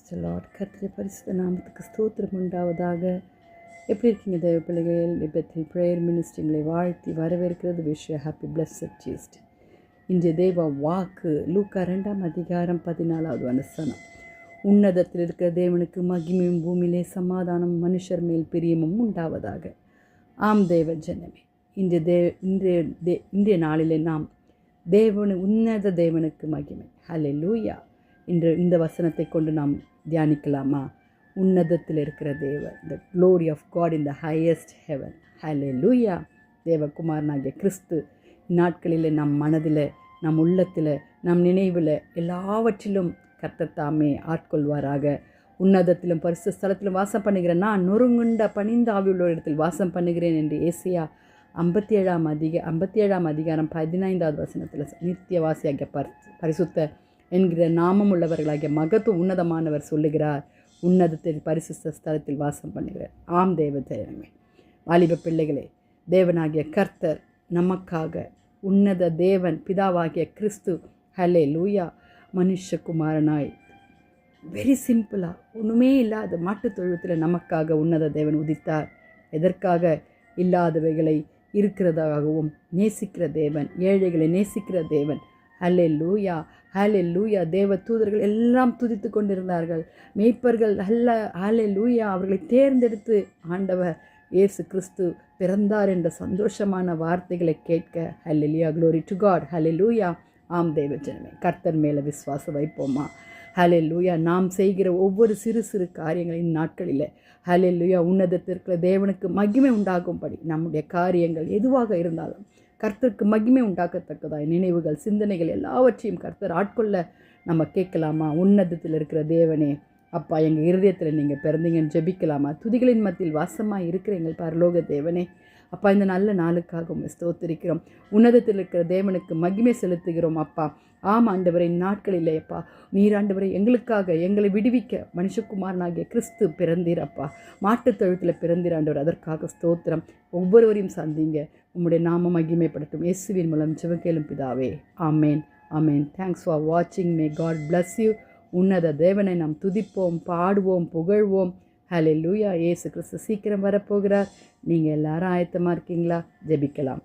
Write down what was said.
தி Lord. கர்த்தருடைய பரிசுத்த நாமத்துக்கு ஸ்தோத்திரம் உண்டாவதாக. எப்படி இருக்கீங்க தேவ பிள்ளைகள்? பெத்தல் பிரேயர் மினிஸ்ட்ரிங்களை வாழ்த்தி வரவேற்கிறது. விஷய ஹாப்பி பிளஸ்ட் டியூஸ்டே. இன்றைய தேவ வாக்கு லூக்கா 2ஆம் அதிகாரம் 14வது வசனம். உன்னதத்தில் இருக்கிற தேவனுக்கு மகிமையும் பூமியிலே சமாதானம் மனுஷர் மேல் பிரியமும் உண்டாவதாக. ஆம் தேவ ஜனமே, இன்றைய நாளிலே நாம் உன்னத தேவனுக்கு மகிமை. ஹல்லேலூயா. இன்று இந்த வசனத்தை கொண்டு நாம் தியானிக்கலாமா? உன்னதத்தில் இருக்கிற தேவன், the glory of God in the highest heaven. Hallelujah. தேவகுமாரனாகிய கிறிஸ்து இந்நாட்களில் நம் மனதில், நம் உள்ளத்தில், நம் நினைவில் எல்லாவற்றிலும் கர்த்தர் தாமே ஆட்கொள்வாராக. உன்னதத்திலும் பரிசு ஸ்தலத்திலும் வாசம் பண்ணுகிறேன், நான் நொறுங்குண்ட பணிந்த ஆவியுள்ள இடத்தில் வாசம் பண்ணுகிறேன் என்று ஏசியா 57ஆம் அதிகாரம் 15வது வசனத்தில் நித்தியவாசியாகிய பரிசுத்த என்கிற நாமம் உள்ளவர்களாகிய மகத்துவ உன்னதமானவர் சொல்லுகிறார், உன்னதத்தில் பரிசுத்த ஸ்தலத்தில் வாசம் பண்ணுகிறார். ஆம் தேவ தேவமே, வாலிப பிள்ளைகளே, தேவனாகிய கர்த்தர் நமக்காக உன்னத தேவன் பிதாவாகிய கிறிஸ்து ஹல்லேலூயா மனுஷகுமாரனாய் வெரி சிம்பிளாக ஒன்றுமே இல்லாத மாட்டுத் தொழுவத்தில் நமக்காக உன்னத தேவன் உதித்தார். எதற்காக? இல்லாதவைகளை இருக்கிறதாகவும் நேசிக்கிற தேவன், ஏழைகளை நேசிக்கிற தேவன். ஹல்லேலூயா, ஹல்லேலூயா. தேவ தூதர்கள் எல்லாம் துதித்து கொண்டிருந்தார்கள். மேய்ப்பர்கள் ஹல்லேலூயா அவர்களை தேர்ந்தெடுத்து ஆண்டவர் இயேசு கிறிஸ்து பிறந்தார் என்ற சந்தோஷமான வார்த்தைகளை கேட்க ஹல்லேலூயா, க்ளோரி டு காட். ஹல்லேலூயா. ஆம் தேவ ஜனமே, கர்த்தர் மேலே விசுவாசம் வைப்போமா? ஹல்லேலூயா. நாம் செய்கிற ஒவ்வொரு சிறு சிறு காரியங்களின் நாட்களில் ஹல்லேலூயா உன்னதத்திற்கு தேவனுக்கு மகிமை உண்டாகும்படி நம்முடைய காரியங்கள் எதுவாக இருந்தாலும் கர்த்தருக்கு மகிமை உண்டாக்கத்தக்கதாய் நினைவுகள், சிந்தனைகள் எல்லாவற்றையும் கர்த்தர் ஆட்கொள்ள நம்ம கேட்கலாமா? உன்னதத்தில் இருக்கிற தேவனே, அப்பா எங்கள் இருதயத்தில் நீங்கள் பிறந்தீங்கன்னு ஜெபிக்கலாமா? துதிகளின் மத்தியில் வாசமாக இருக்கிற எங்கள் பரலோக தேவனே, அப்பா இந்த நல்ல நாளுக்காக ஸ்தோத்திரிக்கிறோம். உன்னதத்தில் இருக்கிற தேவனுக்கு மகிமை செலுத்துகிறோம் அப்பா. ஆம் ஆண்டவரை, நாட்களிலே அப்பா நீர் ஆண்டவரை எங்களுக்காக எங்களை விடுவிக்க மனுஷகுமாரனாகிய கிறிஸ்து பிறந்தீர் அப்பா. மாட்டுத் தொழுத்தில் பிறந்தீர் ஆண்டவர், அதற்காக ஸ்தோத்திரம். ஒவ்வொருவரையும் சந்திங்க, உம்முடைய நாம மகிமைப்படுத்தும். இயேசுவின் மூலம் ஜெபம் கேளும் பிதாவே. ஆமேன், ஆமேன். தேங்க்ஸ் ஃபார் வாட்சிங். May God bless you. உன்னத தேவனை நாம் துதிப்போம், பாடுவோம், புகழ்வோம். ஹல்லேலூயா. இயேசு கிறிஸ்து சீக்கிரம் வரப்போகிறார். நீங்கள் எல்லாரும் ஆயத்தமாக இருக்கீங்களா? ஜெபிக்கலாம்.